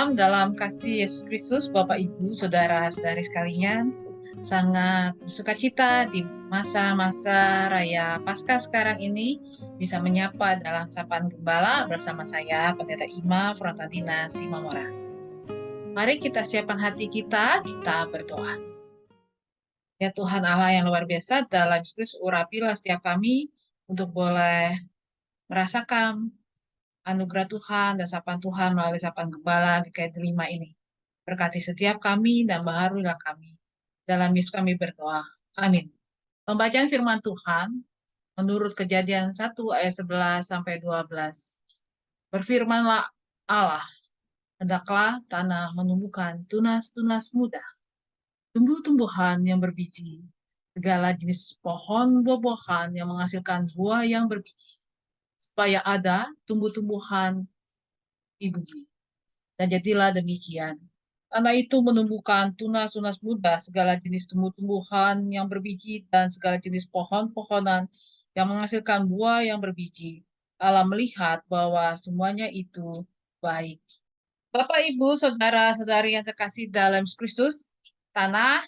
Salam dalam kasih Yesus Kristus, Bapak Ibu, saudara-saudari sekalian. Sangat bersukacita di masa-masa Raya Paskah sekarang ini bisa menyapa dalam Sapaan Gembala bersama saya, Pendeta Ima Frontadina Simamora. Mari kita siapkan hati kita berdoa. Ya Tuhan Allah yang luar biasa, dalam Yesus urapilah setiap kami untuk boleh merasakan anugerah Tuhan dan sapaan Tuhan melalui sapaan Gembala di KAID 5 ini. Berkati setiap kami dan baharulah kami. Dalam Yesus kami berdoa. Amin. Pembacaan firman Tuhan menurut Kejadian 1 ayat 11 sampai 12. Berfirmanlah Allah, hendaklah tanah menumbuhkan tunas-tunas muda, tumbuh-tumbuhan yang berbiji, segala jenis pohon buah-buahan yang menghasilkan buah yang berbiji, supaya ada tumbuh-tumbuhan di bumi. Dan jadilah demikian. Tanah itu menumbuhkan tunas-tunas muda, segala jenis tumbuh-tumbuhan yang berbiji, dan segala jenis pohon-pohonan yang menghasilkan buah yang berbiji. Allah melihat bahwa semuanya itu baik. Bapak, Ibu, saudara-saudari yang terkasih dalam Kristus, tanah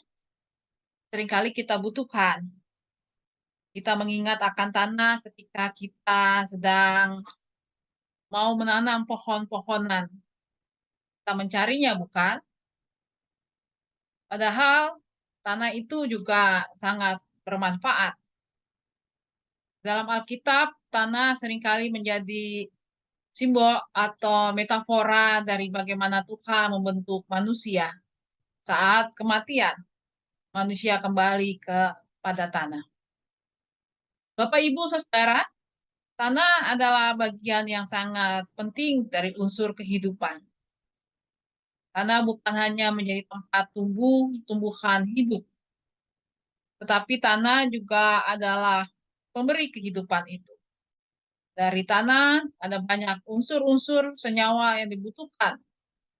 seringkali kita butuhkan. Kita mengingat akan tanah ketika kita sedang mau menanam pohon-pohonan. Kita mencarinya, bukan? Padahal tanah itu juga sangat bermanfaat. Dalam Alkitab, tanah seringkali menjadi simbol atau metafora dari bagaimana Tuhan membentuk manusia. Saat kematian, manusia kembali kepada tanah. Bapak, Ibu, Saudara, tanah adalah bagian yang sangat penting dari unsur kehidupan. Tanah bukan hanya menjadi tempat tumbuhan hidup, tetapi tanah juga adalah pemberi kehidupan itu. Dari tanah ada banyak unsur-unsur senyawa yang dibutuhkan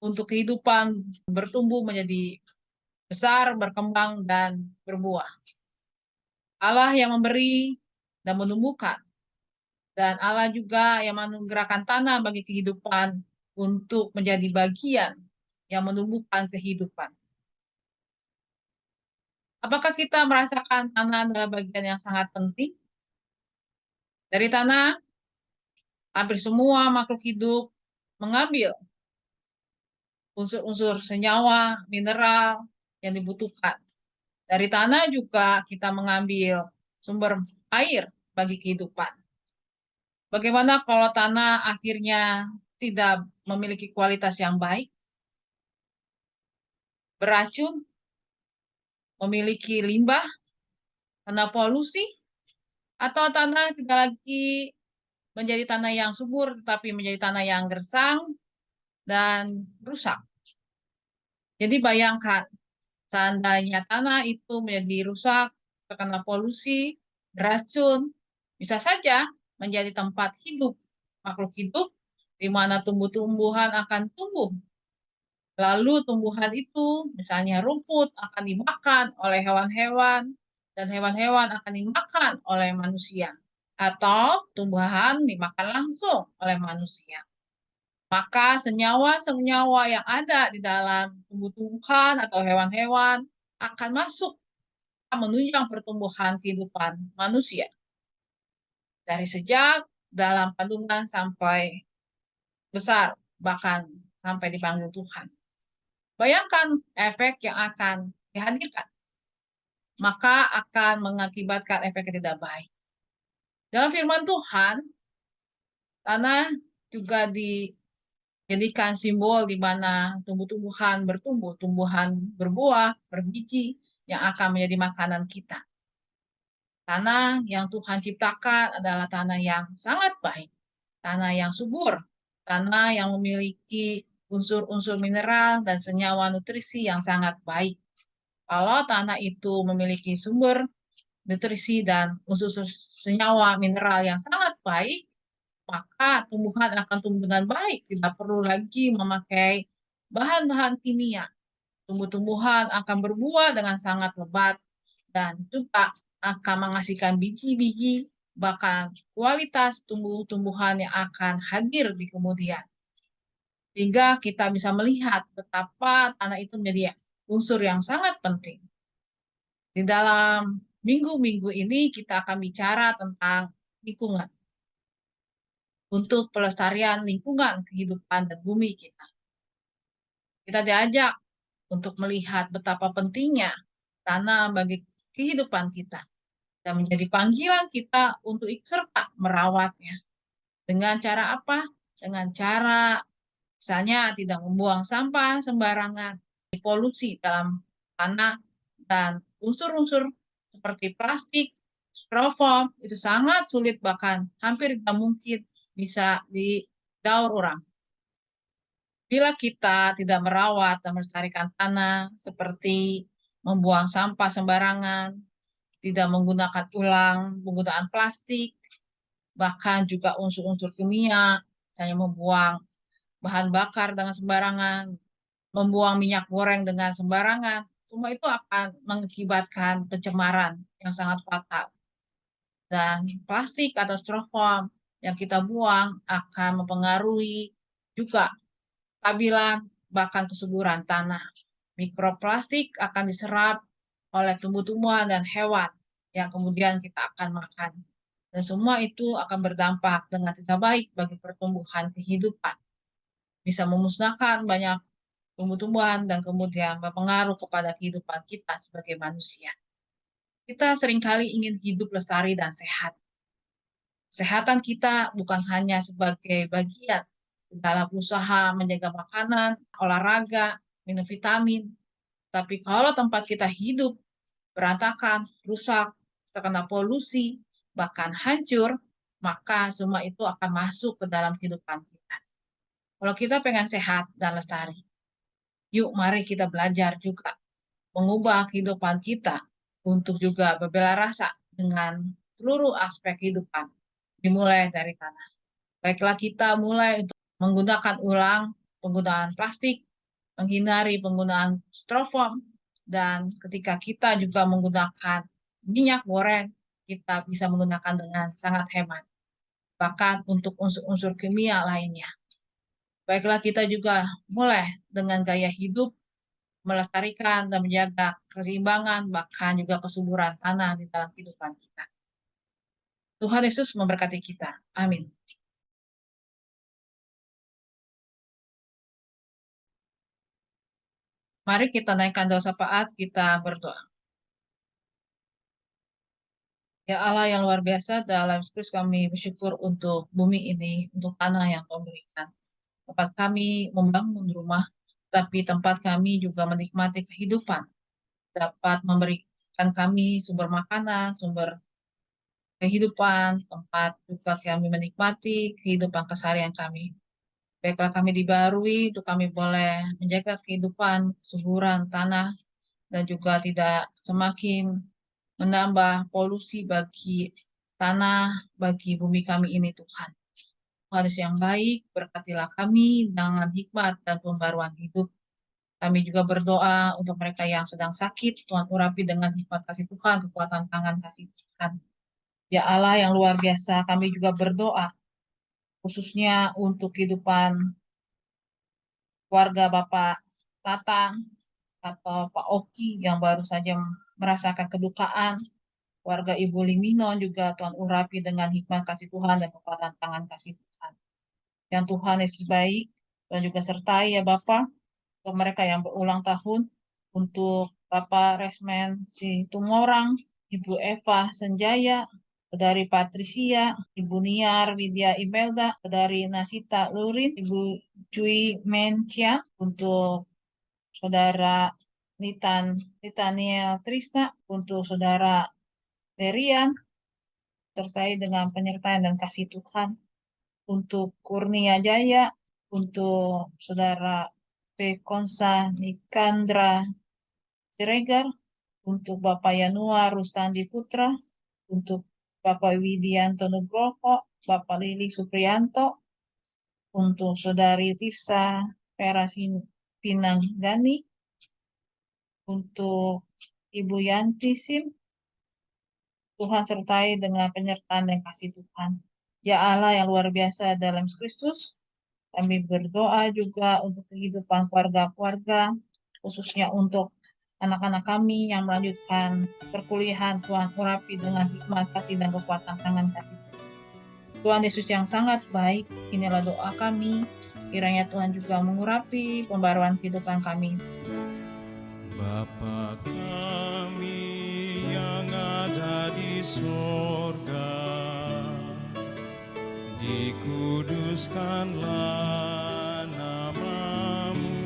untuk kehidupan bertumbuh menjadi besar, berkembang, dan berbuah. Allah yang memberi dan menumbuhkan. Dan Allah juga yang menganugerahkan tanah bagi kehidupan untuk menjadi bagian yang menumbuhkan kehidupan. Apakah kita merasakan tanah adalah bagian yang sangat penting? Dari tanah, hampir semua makhluk hidup mengambil unsur-unsur senyawa, mineral yang dibutuhkan. Dari tanah juga kita mengambil sumber air bagi kehidupan. Bagaimana kalau tanah akhirnya tidak memiliki kualitas yang baik, beracun, memiliki limbah, tanah polusi, atau tanah tidak lagi menjadi tanah yang subur, tetapi menjadi tanah yang gersang dan rusak. Jadi bayangkan, seandainya tanah itu menjadi rusak, terkena polusi, beracun, bisa saja menjadi tempat hidup makhluk hidup di mana tumbuh-tumbuhan akan tumbuh. Lalu tumbuhan itu, misalnya rumput, akan dimakan oleh hewan-hewan, dan hewan-hewan akan dimakan oleh manusia. Atau tumbuhan dimakan langsung oleh manusia. Maka senyawa-senyawa yang ada di dalam tumbuh-tumbuhan atau hewan-hewan akan masuk menunjang pertumbuhan kehidupan manusia. Dari sejak dalam kandungan sampai besar, bahkan sampai dipanggil Tuhan. Bayangkan efek yang akan dihadirkan. Maka akan mengakibatkan efek yang tidak baik. Dalam firman Tuhan, tanah juga dijadikan simbol di mana tumbuh-tumbuhan bertumbuh, tumbuhan berbuah, berbiji, yang akan menjadi makanan kita. Tanah yang Tuhan ciptakan adalah tanah yang sangat baik, tanah yang subur, tanah yang memiliki unsur-unsur mineral dan senyawa nutrisi yang sangat baik. Kalau tanah itu memiliki sumber nutrisi dan unsur senyawa mineral yang sangat baik, maka tumbuhan akan tumbuh dengan baik. Tidak perlu lagi memakai bahan-bahan kimia. Tumbuh-tumbuhan akan berbuah dengan sangat lebat dan juga akan menghasilkan biji-biji, bahkan kualitas tumbuh-tumbuhan yang akan hadir di kemudian. Sehingga kita bisa melihat betapa tanah itu menjadi unsur yang sangat penting. Di dalam minggu-minggu ini kita akan bicara tentang lingkungan untuk pelestarian lingkungan kehidupan dan bumi kita. Kita diajak untuk melihat betapa pentingnya tanah bagi kehidupan kita dan menjadi panggilan kita untuk ikut serta merawatnya. Dengan cara apa? Dengan cara misalnya tidak membuang sampah sembarangan, polusi dalam tanah, dan unsur-unsur seperti plastik, styrofoam itu sangat sulit bahkan hampir tidak mungkin bisa didaur ulang. Bila kita tidak merawat dan melestarikan tanah seperti membuang sampah sembarangan, tidak menggunakan ulang penggunaan plastik, bahkan juga unsur-unsur kimia, misalnya membuang bahan bakar dengan sembarangan, membuang minyak goreng dengan sembarangan, semua itu akan mengakibatkan pencemaran yang sangat fatal. Dan plastik atau styrofoam yang kita buang akan mempengaruhi juga stabilan bahkan kesuburan tanah. Mikroplastik akan diserap oleh tumbuh-tumbuhan dan hewan yang kemudian kita akan makan. Dan semua itu akan berdampak dengan tidak baik bagi pertumbuhan kehidupan. Bisa memusnahkan banyak tumbuh-tumbuhan dan kemudian berpengaruh kepada kehidupan kita sebagai manusia. Kita seringkali ingin hidup lestari dan sehat. Kesehatan kita bukan hanya sebagai bagian dalam usaha menjaga makanan, olahraga, minum vitamin, tapi kalau tempat kita hidup berantakan, rusak, terkena polusi, bahkan hancur, maka semua itu akan masuk ke dalam kehidupan kita. Kalau kita pengen sehat dan lestari, yuk mari kita belajar juga mengubah kehidupan kita untuk juga berbela rasa dengan seluruh aspek kehidupan, dimulai dari tanah. Baiklah kita mulai untuk menggunakan ulang penggunaan plastik, menghindari penggunaan styrofoam, dan ketika kita juga menggunakan minyak goreng, kita bisa menggunakan dengan sangat hemat. Bahkan untuk unsur-unsur kimia lainnya. Baiklah kita juga mulai dengan gaya hidup melestarikan dan menjaga keseimbangan, bahkan juga kesuburan tanah di dalam kehidupan kita. Tuhan Yesus memberkati kita. Amin. Mari kita naikkan doa syafaat, kita berdoa. Ya Allah yang luar biasa, dalam Kristus kami bersyukur untuk bumi ini, untuk tanah yang Kau berikan. Tempat kami membangun rumah, tapi tempat kami juga menikmati kehidupan, dapat memberikan kami sumber makanan, sumber kehidupan, tempat juga kami menikmati kehidupan keseharian kami. Baiklah kami dibarui untuk kami boleh menjaga kehidupan, suburan tanah, dan juga tidak semakin menambah polusi bagi tanah, bagi bumi kami ini Tuhan. Tuhan Yesus yang baik, berkatilah kami dengan hikmat dan pembaruan hidup. Kami juga berdoa untuk mereka yang sedang sakit, Tuhan urapi dengan hikmat kasih Tuhan, kekuatan tangan kasih Tuhan. Ya Allah yang luar biasa, kami juga berdoa khususnya untuk kehidupan keluarga Bapak Tatang atau Pak Oki yang baru saja merasakan kedukaan, keluarga Ibu Liminon juga Tuhan urapi dengan hikmat kasih Tuhan dan kekuatan tangan kasih Tuhan. Yang Tuhan Yesus baik dan juga sertai ya Bapak untuk mereka yang berulang tahun, untuk Bapak Resmen si Tumorang, Ibu Eva Senjaya, Saudari Patricia, Ibu Niar Widya Imelda, Saudari Nasita Lurin, Ibu Cui Mencia, untuk Saudara Litaniel Trisna, untuk Saudara Derian, sertai dengan penyertaan dan kasih Tuhan, untuk Kurnia Jaya, untuk Saudara Pekonsa Nikandra Siregar, untuk Bapak Yanuar Rustandi Putra, untuk Bapak Widianto Nugroho, Bapak Lili Supriyanto, untuk Saudari Tirsa Perasin Pinanggani, untuk Ibu Yanti Sim, Tuhan sertai dengan penyertaan dan kasih Tuhan. Ya Allah yang luar biasa dalam Kristus, Kami berdoa juga untuk kehidupan keluarga-keluarga, khususnya untuk anak-anak kami yang melanjutkan perkuliahan. Tuhan urapi dengan hikmat, kasih, dan kekuatan tangan kasih. Tuhan Yesus yang sangat baik, inilah doa kami. Kiranya Tuhan juga mengurapi pembaruan kehidupan kami. Bapa kami yang ada di sorga, dikuduskanlah namamu,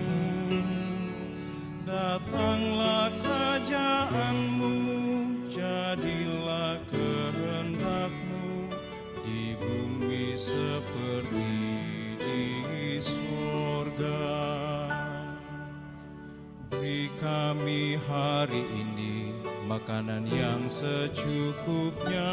datanglah kerajaan-Mu, jadilah kehendak-Mu di bumi seperti di sorga. Beri kami hari ini makanan yang secukupnya.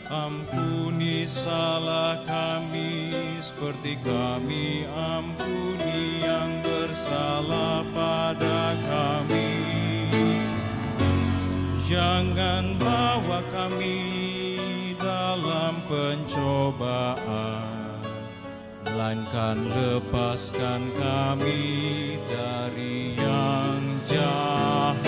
Ampuni salah kami seperti kami ampuni yang bersalah pada kami. Jangan bawa kami dalam pencobaan, melainkan lepaskan kami dari yang jahat.